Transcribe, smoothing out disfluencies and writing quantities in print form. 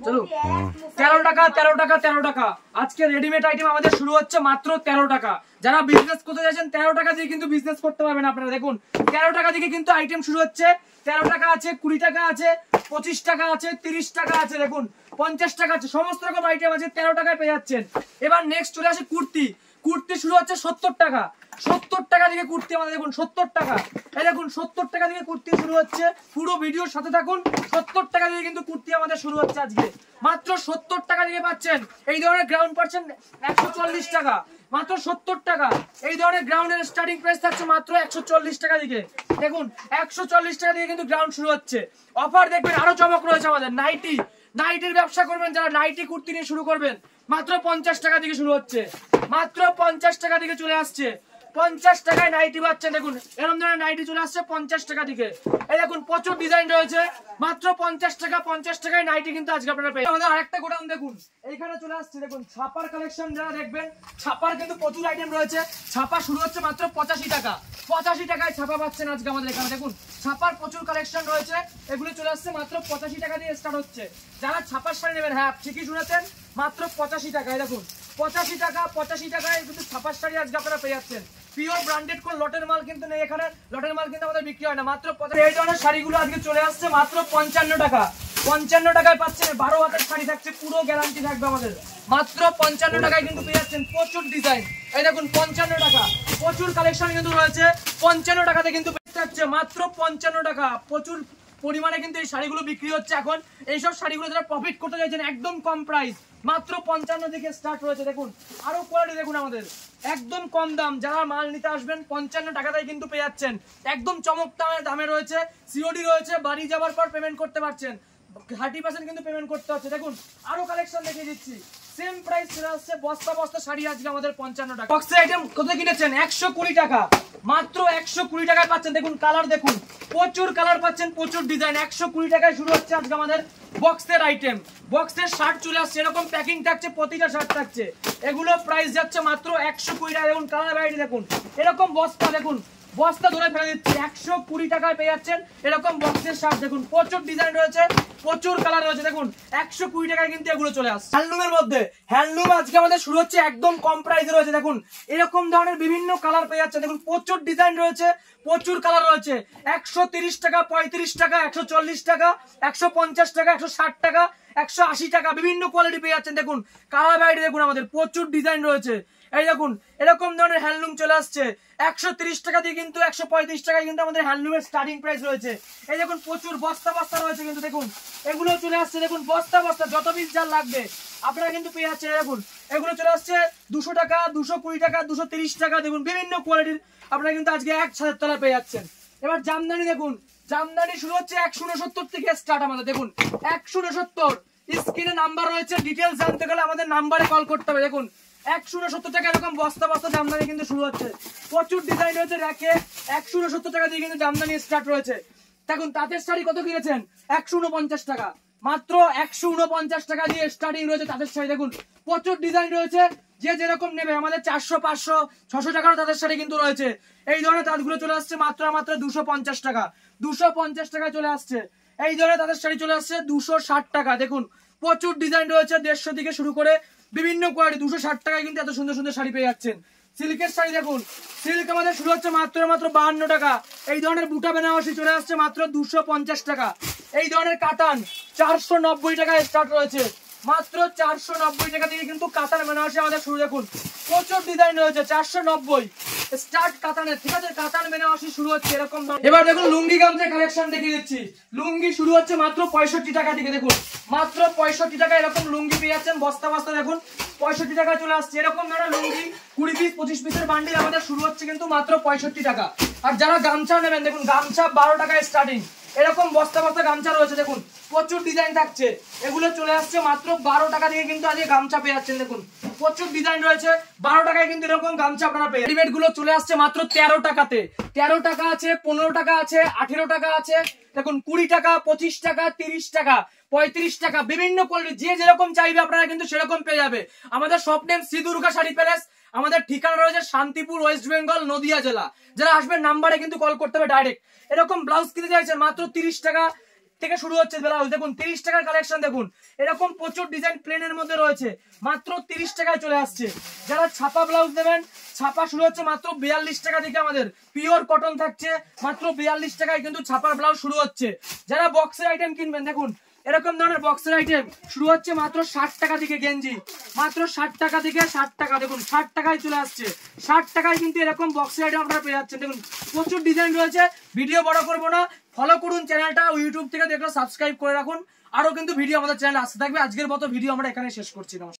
চলো 13 টাকা 13 টাকা 13 টাকা। আজকে রেডিমেড আইটেম আমাদের শুরু হচ্ছে মাত্র 13 টাকা। যারা বিজনেস করতে চাইছেন 13 টাকা দিয়ে কিন্তু বিজনেস করতে পারবেন আপনারা। দেখুন 13 টাকা থেকে কিন্তু আইটেম শুরু হচ্ছে। 13 টাকা আছে, 20 টাকা আছে, 25 টাকা আছে, 30 টাকা আছে, দেখুন 50 টাকা আছে, সমস্ত রকম আইটেম আছে 13 টাকায় পেয়ে যাচ্ছেন। এবার নেক্সট চলে আসে কুর্তি। কুর্তি শুরু হচ্ছে 70 টাকা। 70 টাকা থেকে কুর্তি আমাদের দেখুন 70 টাকা। এই দেখুন 70 টাকা থেকে কুর্তি শুরু হচ্ছে। পুরো ভিডিওর সাথে থাকুন। 70 টাকা থেকে কিন্তু কুর্তি আমাদের শুরু হচ্ছে আজকে। মাত্র 70 টাকা থেকে পাচ্ছেন এই ধরনের গ্রাউন্ড পাচ্ছেন 140 টাকা। মাত্র 70 টাকা। এই ধরনের গ্রাউন্ডের স্টার্টিং প্রাইস থাকছে মাত্র 140 টাকা থেকে। দেখুন 140 টাকা থেকে কিন্তু গ্রাউন্ড শুরু হচ্ছে। অফার দেখবেন আরো চমক রয়েছে আমাদের। নাইটির ব্যবসা করবেন যারা, নাইটি কুর্তি নিয়ে শুরু করবেন, মাত্র 50 টাকা থেকে শুরু হচ্ছে। মাত্র 50 টাকা থেকে চলে আসছে। 50 টাকায় নাইটি পাচ্ছেন। দেখুন এরকম ধরনের নাইটি চলে আসছে 50 টাকা থেকে। এই দেখুন প্রচুর ডিজাইন রয়েছে। মাত্র 50 টাকা। 50 টাকায় নাইটি কিন্তু আজকে আপনারা পেয়ে। আমাদের আরেকটা গোডাউন দেখুন, এইখানে চলে আসছে। দেখুন ছাপার কালেকশন যারা দেখবেন, ছাপার কিন্তু প্রচুর আইটেম রয়েছে। ছাপা শুরু হচ্ছে মাত্র 85 টাকা। 85 টাকায় ছাপা পাচ্ছেন আজকে আমাদের এখানে। দেখুন ছাপার প্রচুর কালেকশন রয়েছে। এগুলো চলে আসছে মাত্র 85 টাকা দিয়ে স্টার্ট হচ্ছে। যারা ছাপার শাড়ি নেবেন, হ্যাঁ ঠিকই শুনেছেন, মাত্র 85 টাকায়। দেখুন 85 টাকা। 85 টাকায় কিন্তু ছাপার শাড়ি আজকে আপনারা পেয়ে যাচ্ছেন। পিওর ব্র্যান্ডেড কোন লটের মাল কিন্তু নেই এখানে। লটের মাল কিন্তু আমাদের বিক্রি হয় না। মাত্র এই ধরনের শাড়িগুলো আজকে চলে আসছে মাত্র 55 টাকা। 55 টাকায় পাচ্ছেন। 12 হাতের শাড়ি থাকছে, পুরো গ্যারান্টি থাকবে আমাদের। মাত্র 55 টাকায় কিন্তু পেয়ে যাচ্ছেন। প্রচুর ডিজাইন। এই দেখুন 55 টাকা। প্রচুর কালেকশন কিন্তু রয়েছে। 55 টাকাতে কিন্তু পেয়ে যাচ্ছে মাত্র 55 টাকা। প্রচুর পরিমাণে কিন্তু এই শাড়িগুলো বিক্রি হচ্ছে এখন। এইসব শাড়িগুলো যারা প্রফিট করতে চাইছেন, একদম কম প্রাইস, মাত্র 55 থেকে স্টার্ট হয়েছে। দেখুন আরো কোয়ালিটি দেখুন আমাদের, একদম কম দাম। যারা মাল নিতে আসবেন 55 টাকাতেই কিন্তু পেয়ে যাচ্ছেন। একদম চমৎকার দামে রয়েছে। সিওডি রয়েছে, বাড়ি যাওয়ার পর পেমেন্ট করতে পারছেন। 30% কিন্তু পেমেন্ট করতে হচ্ছে। দেখুন আরো কালেকশন দেখিয়ে দিচ্ছি। সেম প্রাইস চলে আসছে। বস্তা বস্তা শাড়ি আজকে আমাদের 55 টাকা। বক্সের আইটেম কত কিনেছেন? 120 টাকা। মাত্র 120 টাকায় পাচ্ছেন। দেখুন কালার দেখুন, প্রচুর কালার পাচ্ছেন, প্রচুর ডিজাইন। 120 টাকায় শুরু হচ্ছে আজকে আমাদের বক্সের আইটেম। বক্সের শার্ট চলে আসছে, এরকম প্যাকিং থাকছে, প্রতিটা শার্ট থাকছে। এগুলো প্রাইস যাচ্ছে মাত্র 120 টাকা। দেখুন কালার ভ্যারাইটি দেখুন, এরকম বস্তা দেখুন, বস্তা ধরে ফেলে দিচ্ছি। 120 টাকায় পেয়ে যাচ্ছেন এরকম বক্সের শার্ট। দেখুন প্রচুর ডিজাইন রয়েছে, প্রচুর কালার রয়েছে। দেখুন 120 টাকায় কিন্তু এগুলো চলে আসছে। হ্যান্ডলুমের মধ্যে হ্যান্ডলুম আজকে আমাদের শুরু হচ্ছে একদম কম প্রাইসে রয়েছে। দেখুন এরকম ধরনের বিভিন্ন কালার পেয়ে যাচ্ছে। দেখুন প্রচুর ডিজাইন রয়েছে, প্রচুর কালার রয়েছে। 130 টাকা, 35 টাকা, 140 টাকা, 150 টাকা, 160 টাকা, 180 টাকা, বিভিন্ন কোয়ালিটি পেয়ে যাচ্ছেন। দেখুন কালার ভ্যারাইটি দেখুন, আমাদের প্রচুর ডিজাইন রয়েছে। এই দেখুন এরকম ধরনের হ্যান্ডলুম চলে আসছে 130 টাকা দিয়ে, কিন্তু 135 টাকায় কিন্তু আমাদের হ্যান্ডলুমের স্টার্টিং প্রাইস রয়েছে। এই দেখুন প্রচুর বস্তা বস্তা রয়েছে কিন্তু। দেখুন এগুলো চলে আসছে। দেখুন বস্তা বস্তা, যত পিস যার লাগবে আপনারা কিন্তু পেয়ে যাচ্ছেন। দেখুন এগুলো চলে আসছে 200 টাকা, 220 টাকা, 230 টাকা। দেখুন বিভিন্ন কোয়ালিটির আপনারা কিন্তু আজকে 1 ছাদের তলায় পেয়ে যাচ্ছেন। এবার জামদানি দেখুন, জামদানি শুরু হচ্ছে 169 থেকে স্টার্ট আমাদের। দেখুন 169, স্ক্রিনে নাম্বার রয়েছে। ডিটেলস জানতে গেলে আমাদের নাম্বারে কল করতে হবে। দেখুন 169 টাকা এরকম বস্তা বস্তা জামদানি কিন্তু শুরু হচ্ছে। প্রচুর ডিজাইন রয়েছে র্যাকে। 169 টাকা দিয়ে কিন্তু জামদানি স্টার্ট রয়েছে। দেখুন তাঁতের শাড়ি কত কিনেছেন? 149 টাকা। মাত্র 149 টাকা দিয়ে স্টার্টিং রয়েছে তাঁতের শাড়ি। দেখুন প্রচুর ডিজাইন রয়েছে, যে যেরকম নেবে। আমাদের 400, 500, 600 টাকারও তাঁতের শাড়ি কিন্তু রয়েছে। এই ধরনের তাঁতগুলো চলে আসছে মাত্র 250 টাকা। 250 টাকা চলে আসছে। এই ধরনের তাঁতের শাড়ি চলে আসছে 260 টাকা। দেখুন প্রচুর ডিজাইন রয়েছে, 150 থেকে শুরু করে বিভিন্ন কোয়ালিটি। 260 টাকায় কিন্তু এত সুন্দর সুন্দর শাড়ি পেয়ে যাচ্ছেন। সিল্কের শাড়ি দেখুন, সিল্ক আমাদের শুরু হচ্ছে মাত্র 52 টাকা। এই ধরনের বুটা বেনারসি চলে আসছে মাত্র 250 টাকা। এই ধরনের কাতান 490 টাকায় স্টার্ট রয়েছে। মাত্র 490 টাকা থেকে কিন্তু কাতান বেনারসি আমাদের শুরু। দেখুন প্রচুর ডিজাইন রয়েছে। 490 স্টার্ট কাতানের, ঠিক আছে? কাতান বেনারসি শুরু হচ্ছে এরকম। এবার দেখুন লুঙ্গি গামছার কালেকশন দেখিয়ে দিচ্ছি। লুঙ্গি শুরু হচ্ছে মাত্র 65 টাকা থেকে। দেখুন মাত্র 65 টাকা এরকম লুঙ্গি পেয়ে যাচ্ছেন বস্তা বস্তা। দেখুন 65 টাকা চলে আসছে। এরকম ধরনের লুঙ্গি 20 পিস 25 পিসের বান্ডিল আমাদের শুরু হচ্ছে কিন্তু মাত্র 65 টাকা। আর যারা গামছা নেবেন, দেখুন গামছা 12 টাকায় স্টার্টিং। এরকম বস্তা বস্তা গামছা রয়েছে। দেখুন প্রচুর ডিজাইন থাকছে। এগুলো চলে আসছে মাত্র 12 টাকা দিয়ে কিন্তু আজকে গামছা পেয়ে যাচ্ছেন। দেখুন প্রচুর ডিজাইন রয়েছে। 12 টাকায় কিন্তু এরকম গামছা আপনারা পেয়ে। রেডিমেড গুলো চলে আসছে মাত্র 13 টাকাতে। 13 টাকা আছে, 15 টাকা আছে, 18 টাকা আছে। দেখুন 20 টাকা, 25 টাকা, 30 টাকা, 35 টাকা, বিভিন্ন কোয়ালিটি। যে যেরকম চাইবে আপনারা কিন্তু সেরকম পেয়ে যাবে। আমাদের shop name Shri Durga sari palace. আমাদের ঠিকানা রয়েছে শান্তিপুর, ওয়েস্ট বেঙ্গল, নদিয়া জেলা। যারা আসবেন নাম্বারে কিন্তু কল করতে হবে ডাইরেক্ট। এরকম ব্লাউজ কিনতে চাইছেন মাত্র 30 টাকা। থেকে শুরু হচ্ছে ব্লাউজ। দেখুন 30 টাকার কালেকশন, দেখুন এরকম প্রচুর ডিজাইন প্লেনের মধ্যে রয়েছে, মাত্র 30 টাকায় চলে আসছে। যারা ছাপা ব্লাউজ নেবেন, ছাপা শুরু হচ্ছে মাত্র 42 টাকা থেকে, আমাদের পিওর কটন থাকছে মাত্র 42 টাকায় কিন্তু ছাপার ব্লাউজ শুরু হচ্ছে। যারা বক্সের আইটেম কিনবেন, দেখুন এরকম ধরনের বক্সের আইটেম শুরু হচ্ছে মাত্র 60 টাকা থেকে, গেঞ্জি মাত্র 60 টাকা থেকে 60 টাকা, দেখুন 60 টাকায় চলে আসছে। 60 টাকায় কিন্তু এরকম বক্সের আইটেম আপনারা পেয়ে যাচ্ছেন। দেখুন প্রচুর ডিজাইন রয়েছে, ভিডিও বড় করবো না, ফলো করুন চ্যানেলটা, ইউটিউব থেকে দেখলে সাবস্ক্রাইব করে রাখুন, আরো কিন্তু ভিডিও আমাদের চ্যানেলে আসতে থাকবে। আজকের মতো ভিডিও আমরা এখানে শেষ করছি। নমস্কার।